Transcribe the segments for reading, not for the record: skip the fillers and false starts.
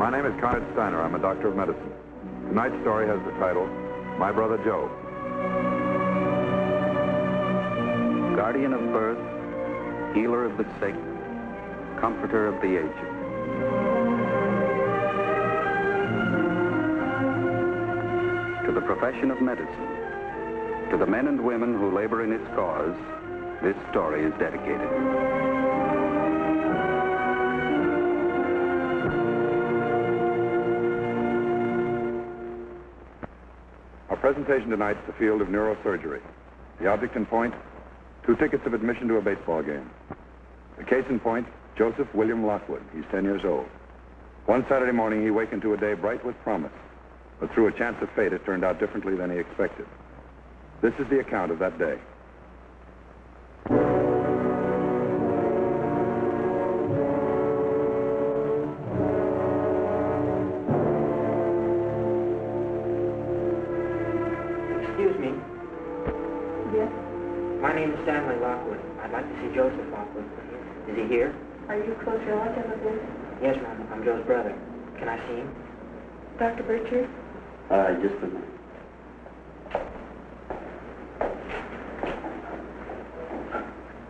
My name is Konrad Styner. I'm a doctor of medicine. Tonight's story has the title, My Brother Joe. Guardian of birth, healer of the sick, comforter of the aged. To the profession of medicine, to the men and women who labor in its cause, this story is dedicated. Our presentation tonight is the field of neurosurgery. The object in point, 2 tickets of admission to a baseball game. The case in point, Joseph William Lockwood. He's 10 years old. One Saturday morning, he wakened to a day bright with promise. But through a chance of fate, it turned out differently than he expected. This is the account of that day. Excuse me. Yes? My name is Stanley Lockwood. I'd like to see Joseph Lockwood, please. Is he here? Are you close relative of his? Yes, ma'am. I'm Joe's brother. Can I see him? Dr. Bircher? Just a minute.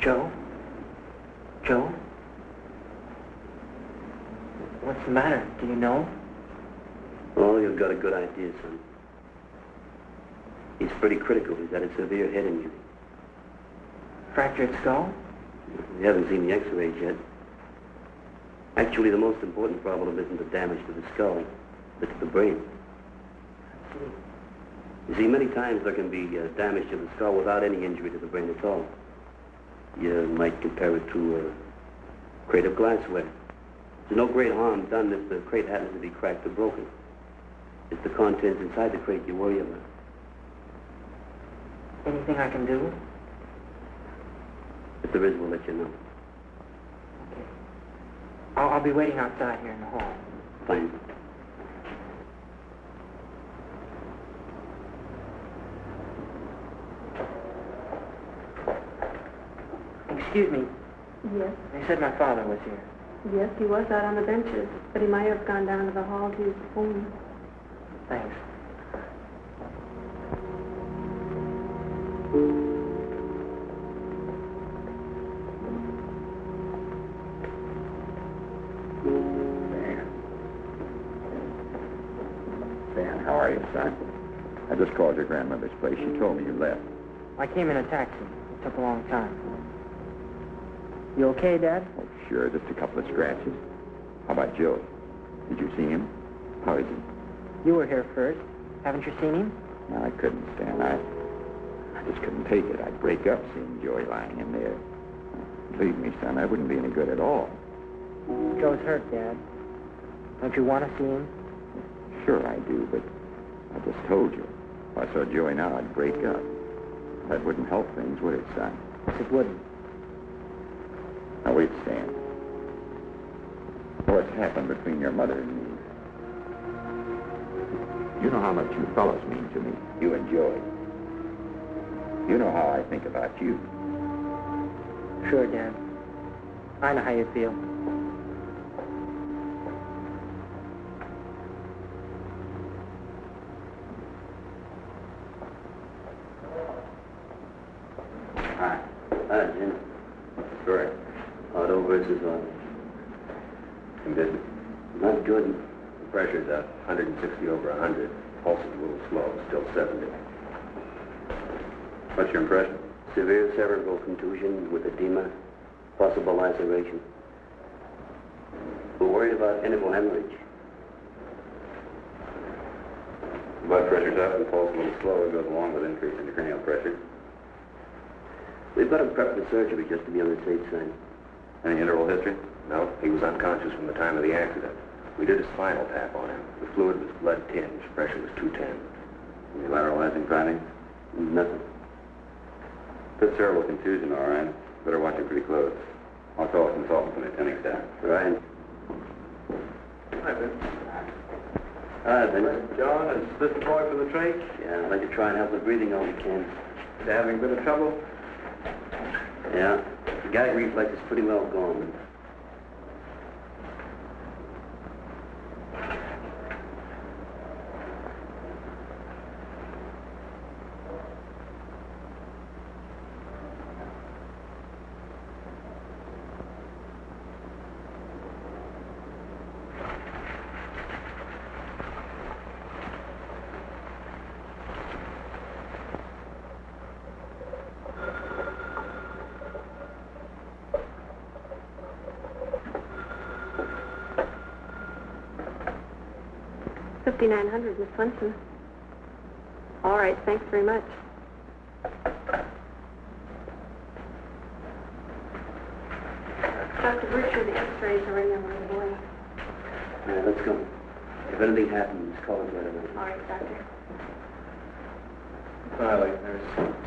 Joe? Joe? What's the matter? Do you know? Oh, you've got a good idea, son. He's pretty critical. He's had a severe head injury. Fractured skull? We haven't seen the x-rays yet. Actually, the most important problem isn't the damage to the skull, but to the brain. You see, many times there can be damage to the skull without any injury to the brain at all. You might compare it to a crate of glassware. There's no great harm done if the crate happens to be cracked or broken. It's the contents inside the crate you worry about. Anything I can do? If there is, we'll let you know. Okay. I'll be waiting outside here in the hall. Fine. Excuse me. Yes. They said my father was here. Yes, he was out on the benches, but he might have gone down to the hall to use the phone. Thanks. Dan, how are you, son? I just called your grandmother's place. She told me you left. I came in a taxi. It took a long time. You okay, Dad? Oh, sure, just a couple of scratches. How about Joe? Did you see him? How is he? You were here first. Haven't you seen him? No, I couldn't, Stan. I just couldn't take it. I'd break up seeing Joey lying in there. Believe me, son, I wouldn't be any good at all. Joe's hurt, Dad. Don't you want to see him? Sure I do, but I just told you. If I saw Joey now, I'd break up. That wouldn't help things, would it, son? Yes, it wouldn't. Now, wait, Stan. What's happened between your mother and me? You know how much you fellas mean to me, you and Joey. You know how I think about you. Sure, Dad. I know how you feel. Hi, Jim. Story. Auto versus auto. Condition. Not good. The pressure's at 160 over 100. Pulse is a little slow, still 70. What's your impression? Severe cerebral contusion with edema, possible laceration. We're worried about interval hemorrhage. Blood pressure's up and pulse a little slow. It goes along with increase in cranial pressure. We've got him prepped for surgery just to be on the safe side. Any interval history? No, he was unconscious from the time of the accident. We did a spinal tap on him. The fluid was blood tinged. Pressure was 210. Any lateralizing findings? Nothing. Good cerebral contusion, all right. Better watch it pretty close. I'll call a consultant when the clinic's down. Right. Hi, Ben. Hi, Ben. John, is this the boy for the trach? Yeah, I'd like to try and help with breathing all we can. They're having a bit of trouble? Yeah, the gag reflex is pretty well gone. $5,900, Miss Swenson. All right, thanks very much. Dr. Bircher, the x-rays are ready on the way. All right, let's go. If anything happens, call us right away. All right, Doctor. Bye, nurse.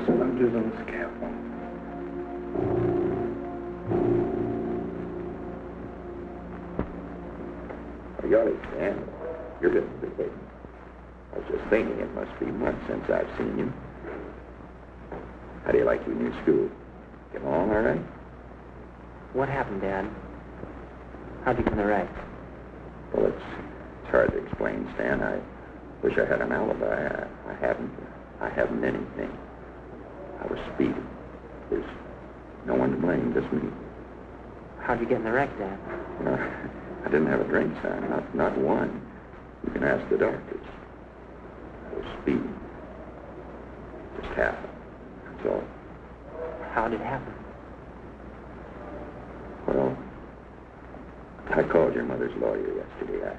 Soldiers on the scaffold. Oh, golly, Stan, you're getting big. I was just thinking it must be months since I've seen you. How do you like your new school? Get along all right? What happened, Dad? How'd you get in the wreck? Well, it's hard to explain, Stan. I wish I had an alibi. I haven't anything. I was speeding. There's no one to blame, just me. How'd you get in the wreck, Dad? I didn't have a drink, son. Not one. You can ask the doctors. I was speeding. It just happened. That's all. How did it happen? Well, I called your mother's lawyer yesterday.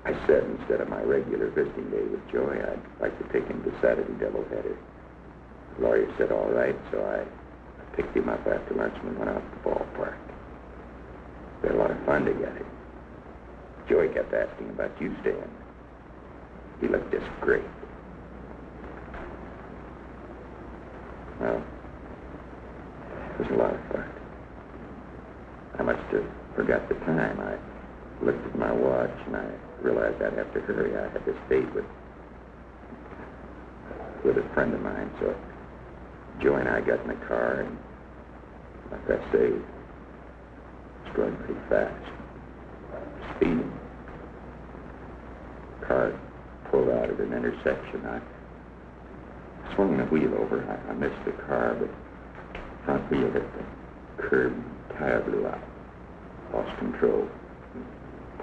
I said instead of my regular visiting day with Joy, I'd like to take him to Saturday doubleheader. The lawyer said all right, so I picked him up after lunch and went out to the ballpark. We had a lot of fun together. Joey kept asking about you, Stan. He looked just great. Well, it was a lot of fun. I must have forgot the time. I looked at my watch and I realized I'd have to hurry. I had this date with a friend of mine, so Joey and I got in the car and, like I say, it's going pretty fast. Speeding. Car pulled out at an intersection. I swung the wheel over. I missed the car, but front wheel hit the curb and tire blew out. Lost control.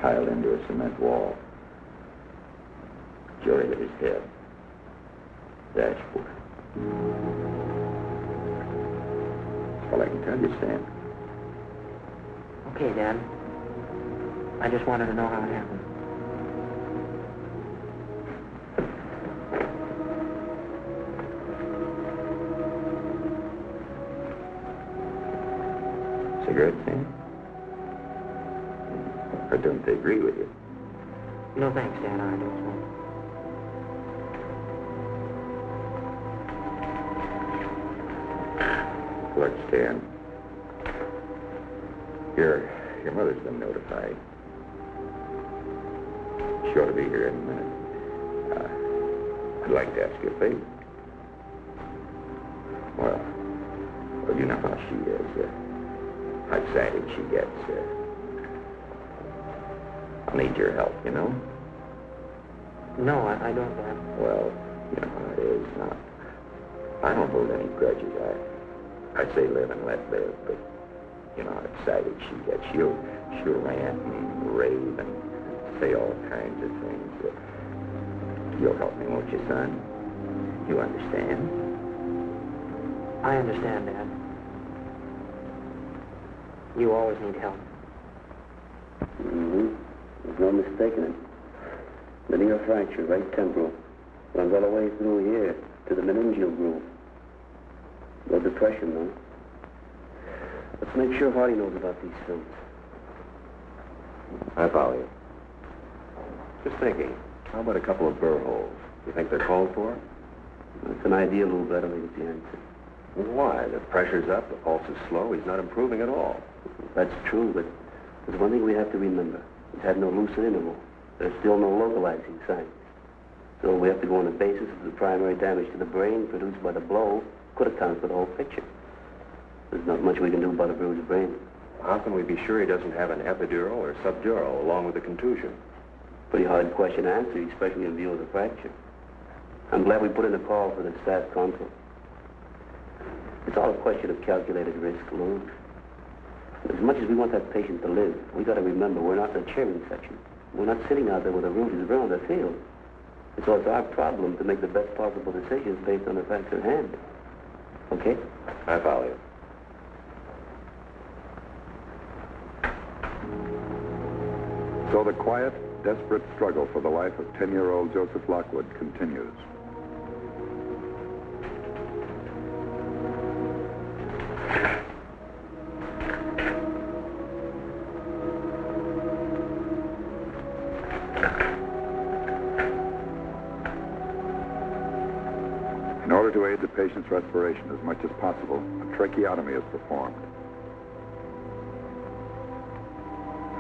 Piled into a cement wall. Joey hit his head. Dashboard. That's all I can tell you, Stan. Okay, Dad. I just wanted to know how it happened. Cigarette, Stan? Or don't they agree with you? No thanks, Dad. I don't smoke. Look, Stan. Your mother's been notified. She ought to be here in a minute. I'd like to ask you a favor. Well, you know how she is. How excited she gets. I'll need your help, you know? No, I don't, Dad. Well, you know how it is. I don't hold any grudges. I say live and let live, but you know how excited she gets. She'll rant and rave and say all kinds of things. You'll help me, won't you, son? You understand? I understand, Dad. You always need help. Mm-hmm. There's no mistaking it. Linear fracture, right temporal. Runs all the way through here to the meningeal groove. No depression, though. Let's make sure Hardy knows about these films. I follow you. Just thinking, how about a couple of burr holes? You think they're called for? It's an idea a little better, I think it's the answer. Why? The pressure's up, the pulse is slow, he's not improving at all. That's true, but there's one thing we have to remember. He's had no lucid interval. There's still no localizing signs. So we have to go on the basis of the primary damage to the brain produced by the blow could account for the whole picture. There's not much we can do about a bruised brain. How can we be sure he doesn't have an epidural or subdural along with the contusion? Pretty hard question to answer, especially in view of the fracture. I'm glad we put in a call for the staff consult. It's all a question of calculated risk, Lou. As much as we want that patient to live, we got to remember we're not in the cheering section. We're not sitting out there with a rooted around the field. So it's our problem to make the best possible decisions based on the facts at hand. Okay? I follow you. So the quiet, desperate struggle for the life of 10-year-old Joseph Lockwood continues. In order to aid the patient's respiration as much as possible, a tracheotomy is performed.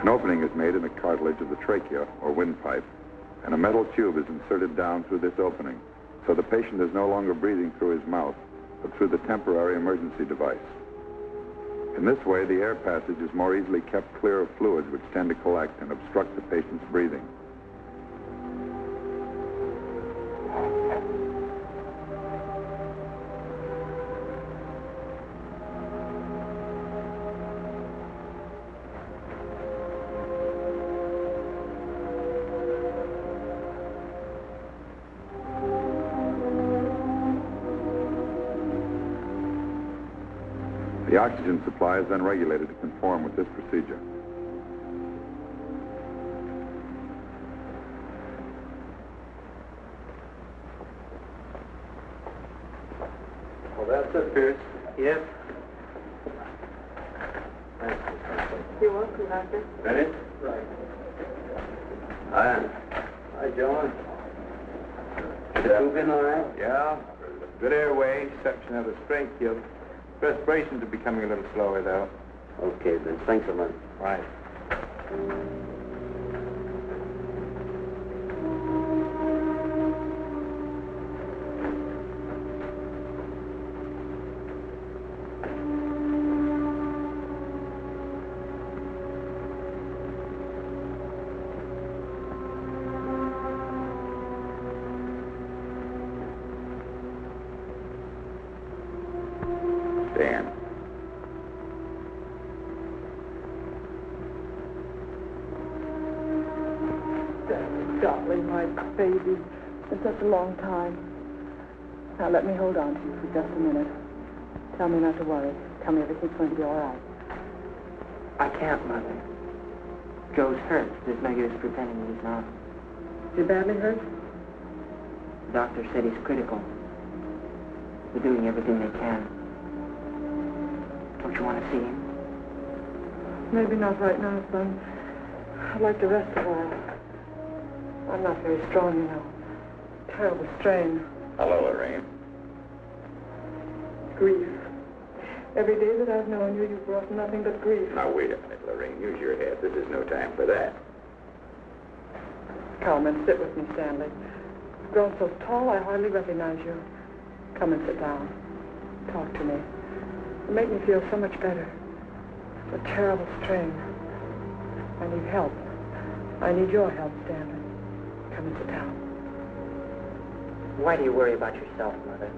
An opening is made in the cartilage of the trachea, or windpipe, and a metal tube is inserted down through this opening, so the patient is no longer breathing through his mouth, but through the temporary emergency device. In this way, the air passage is more easily kept clear of fluids which tend to collect and obstruct the patient's breathing. The oxygen supply is then regulated to conform with this procedure. Well, that's it, Pierce. Yep. You're welcome, Doctor. Ready? Right. Hi, John. The tube in all right? Yeah. Good airway, exception of the strength yield. Respirations are becoming a little slower, though. Okay, Vince. Thanks a lot. Right. Stand. Darling, my baby. It's such a long time. Now let me hold on to you for just a minute. Tell me not to worry. Tell me everything's going to be all right. I can't, Mother. Joe's hurt. There's no use pretending he's not. Is he badly hurt? The doctor said he's critical. They're doing everything they can. Don't you want to see him? Maybe not right now, son. I'd like to rest a while. I'm not very strong, you know. Terrible strain. Hello, Lorraine. Grief. Every day that I've known you, you've brought nothing but grief. Now, wait a minute, Lorraine. Use your head. This is no time for that. Come and sit with me, Stanley. You've grown so tall, I hardly recognize you. Come and sit down. Talk to me. You make me feel so much better. It's a terrible strain. I need help. I need your help, Stanley. Come and sit down. Why do you worry about yourself, Mother?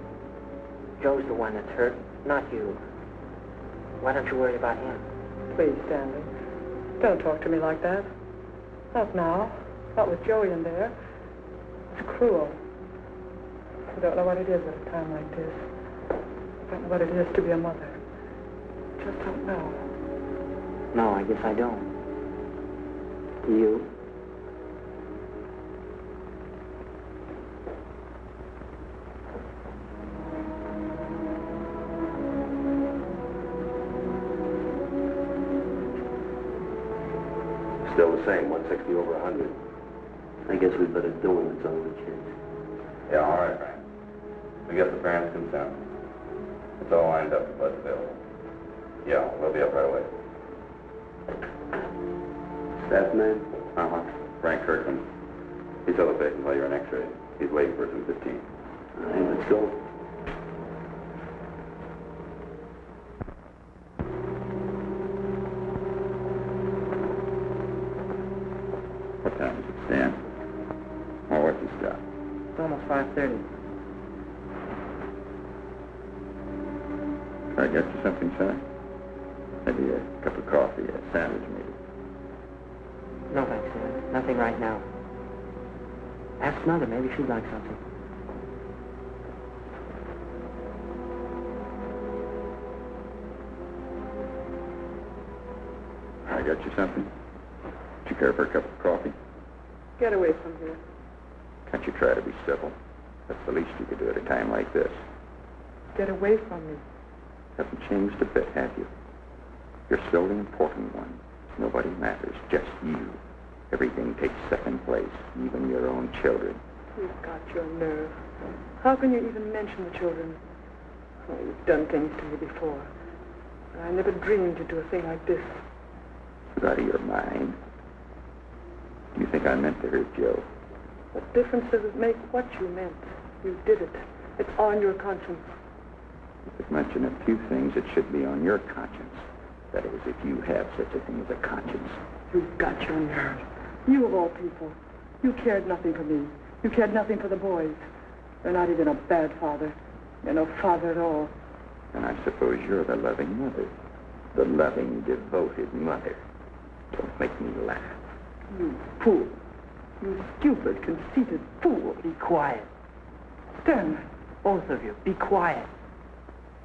Joe's the one that's hurt, not you. Why don't you worry about him? Please, Stanley. Don't talk to me like that. Not now. Not with Joey in there. It's cruel. I don't know what it is at a time like this. I don't know what it is to be a mother. Just don't know. No, I guess I don't. You? Still the same, 160 over 100. I guess we better do it. It's all we can. Yeah, all right, Frank. We get the parents' consent. It's all lined up, the blood's available. Yeah, we'll be up right away. Staff man? Uh-huh. Frank Kirkman. He saw the patient while you were in X-ray. He's waiting for 2:15. All right, let's go. What time is it, Stan? Oh, what's the stop? It's almost 5:30. Can I get you something, son? Maybe a cup of coffee, a sandwich, maybe. No, thanks, Sam. Nothing right now. Ask Mother. Maybe she'd like something. I got you something? Would you care for a cup of coffee? Get away from here. Can't you try to be civil? That's the least you could do at a time like this. Get away from me. Hasn't changed a bit, have you? You're still the important one. Nobody matters, just you. Everything takes second place, even your own children. You've got your nerve. How can you even mention the children? Oh, you've done things to me before. But I never dreamed you'd do a thing like this. It's out of your mind. Do you think I meant to hurt Joe? What difference does it make what you meant? You did it. It's on your conscience. You could mention a few things that should be on your conscience. That is, if you have such a thing as a conscience. You've got your nerve. You of all people. You cared nothing for me. You cared nothing for the boys. You're not even a bad father. You're no father at all. And I suppose you're the loving mother. The loving, devoted mother. Don't make me laugh. You fool. You stupid, conceited fool. Be quiet. Stanley. Both of you, be quiet.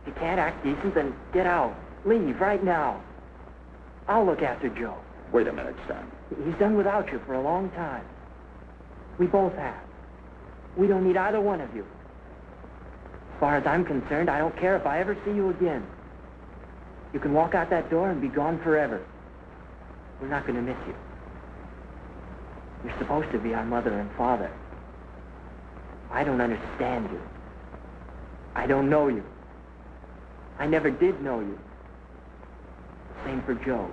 If you can't act decent, then get out. Leave right now. I'll look after Joe. Wait a minute, son. He's done without you for a long time. We both have. We don't need either one of you. As far as I'm concerned, I don't care if I ever see you again. You can walk out that door and be gone forever. We're not going to miss you. You're supposed to be our mother and father. I don't understand you. I don't know you. I never did know you. Same for Joe.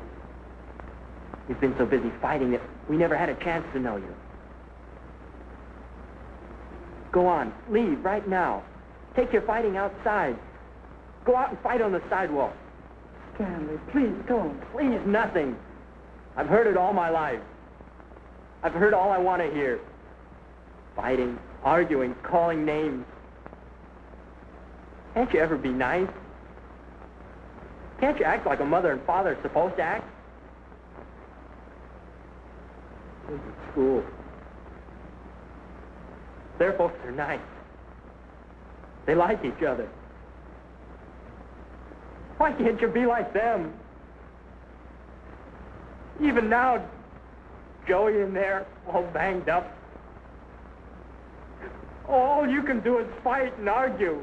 We've been so busy fighting that we never had a chance to know you. Go on, leave right now. Take your fighting outside. Go out and fight on the sidewalk. Stanley, please don't. Please, nothing. I've heard it all my life. I've heard all I want to hear. Fighting, arguing, calling names. Can't you ever be nice? Can't you act like a mother and father are supposed to act? Kids at school. Their folks are nice. They like each other. Why can't you be like them? Even now, Joey in there, all banged up. All you can do is fight and argue.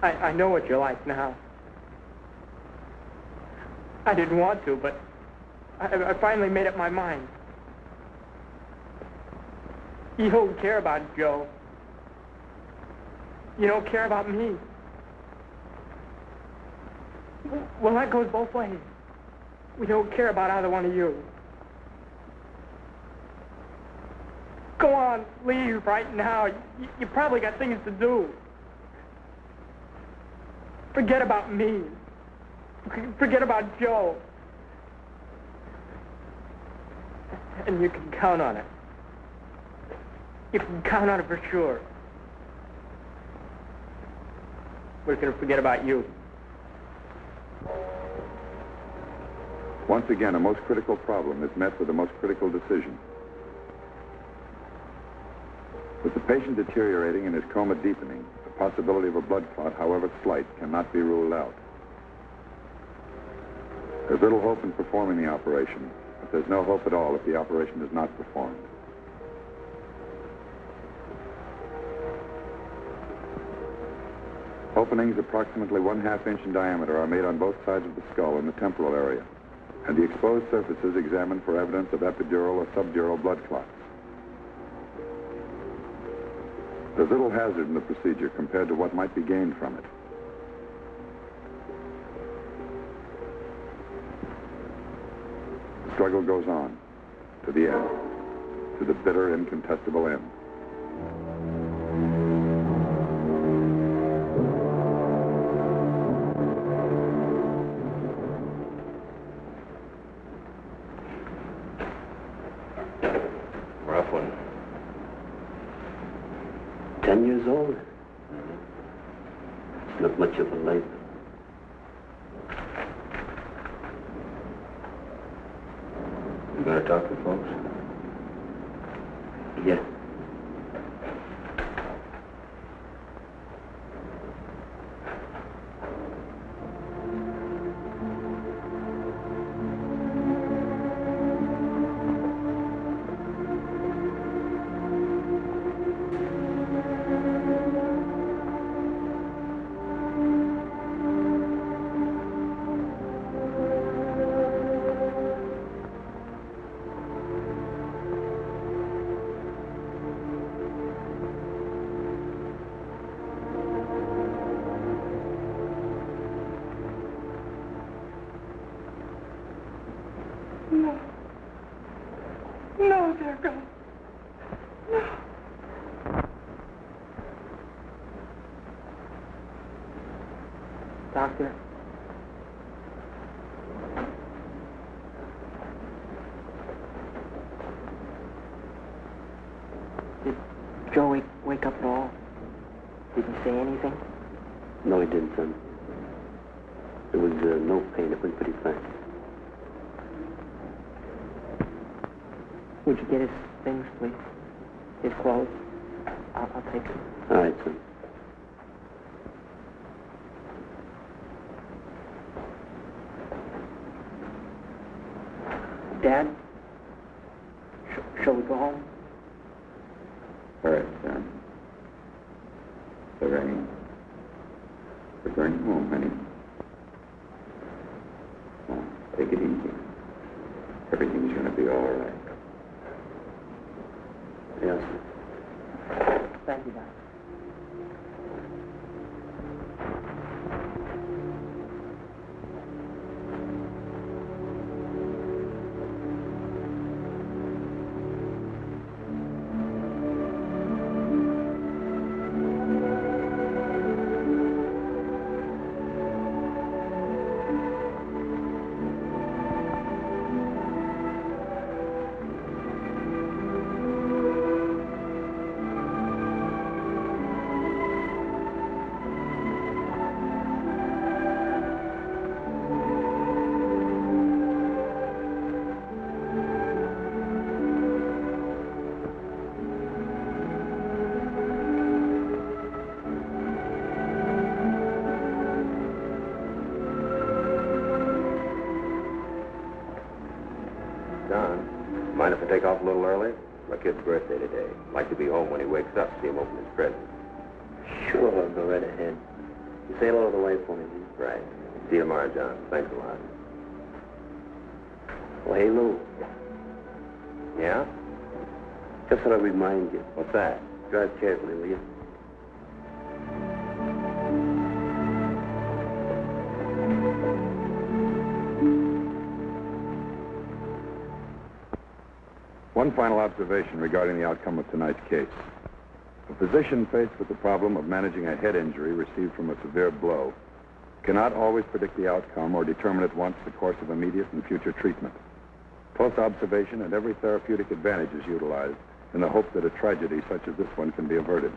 I know what you're like now. I didn't want to, but I finally made up my mind. You don't care about Joe. You don't care about me. Well, that goes both ways. We don't care about either one of you. Go on, leave right now. You probably got things to do. Forget about me. Forget about Joe. And you can count on it. You can count on it for sure. We're going to forget about you. Once again, a most critical problem is met with a most critical decision. With the patient deteriorating and his coma deepening, the possibility of a blood clot, however slight, cannot be ruled out. There's little hope in performing the operation, but there's no hope at all if the operation is not performed. Openings approximately 1/2 inch in diameter are made on both sides of the skull in the temporal area, and the exposed surfaces examined for evidence of epidural or subdural blood clots. There's little hazard in the procedure compared to what might be gained from it. The struggle goes on, to the end, to the bitter, incontestable end. Rough one. 10 years old? It's not much of a life. You gonna talk to folks? Yeah. No. No, dear God. No. Doctor. Did Joe wake up at all? Did he say anything? No, he didn't, son. There was no pain. It went pretty fast. Would you get his things, please? His clothes? I'll take them. All right, son. Dad? Shall we go home? All right, son. Lorraine, we're going home, honey. Now, take it easy. Everything's going to be all right. Yes, sir. Thank you, Doc. John, mind if I take off a little early? My kid's birthday today. I'd like to be home when he wakes up, see him open his present. Sure, go right ahead. You say hello to the wife for me, will you? Right. See you tomorrow, John. Thanks a lot. Oh, hey, Lou. Yeah? Just thought I'd remind you. What's that? Drive carefully, will you? One final observation regarding the outcome of tonight's case. A physician faced with the problem of managing a head injury received from a severe blow cannot always predict the outcome or determine at once the course of immediate and future treatment. Close observation and every therapeutic advantage is utilized in the hope that a tragedy such as this one can be averted.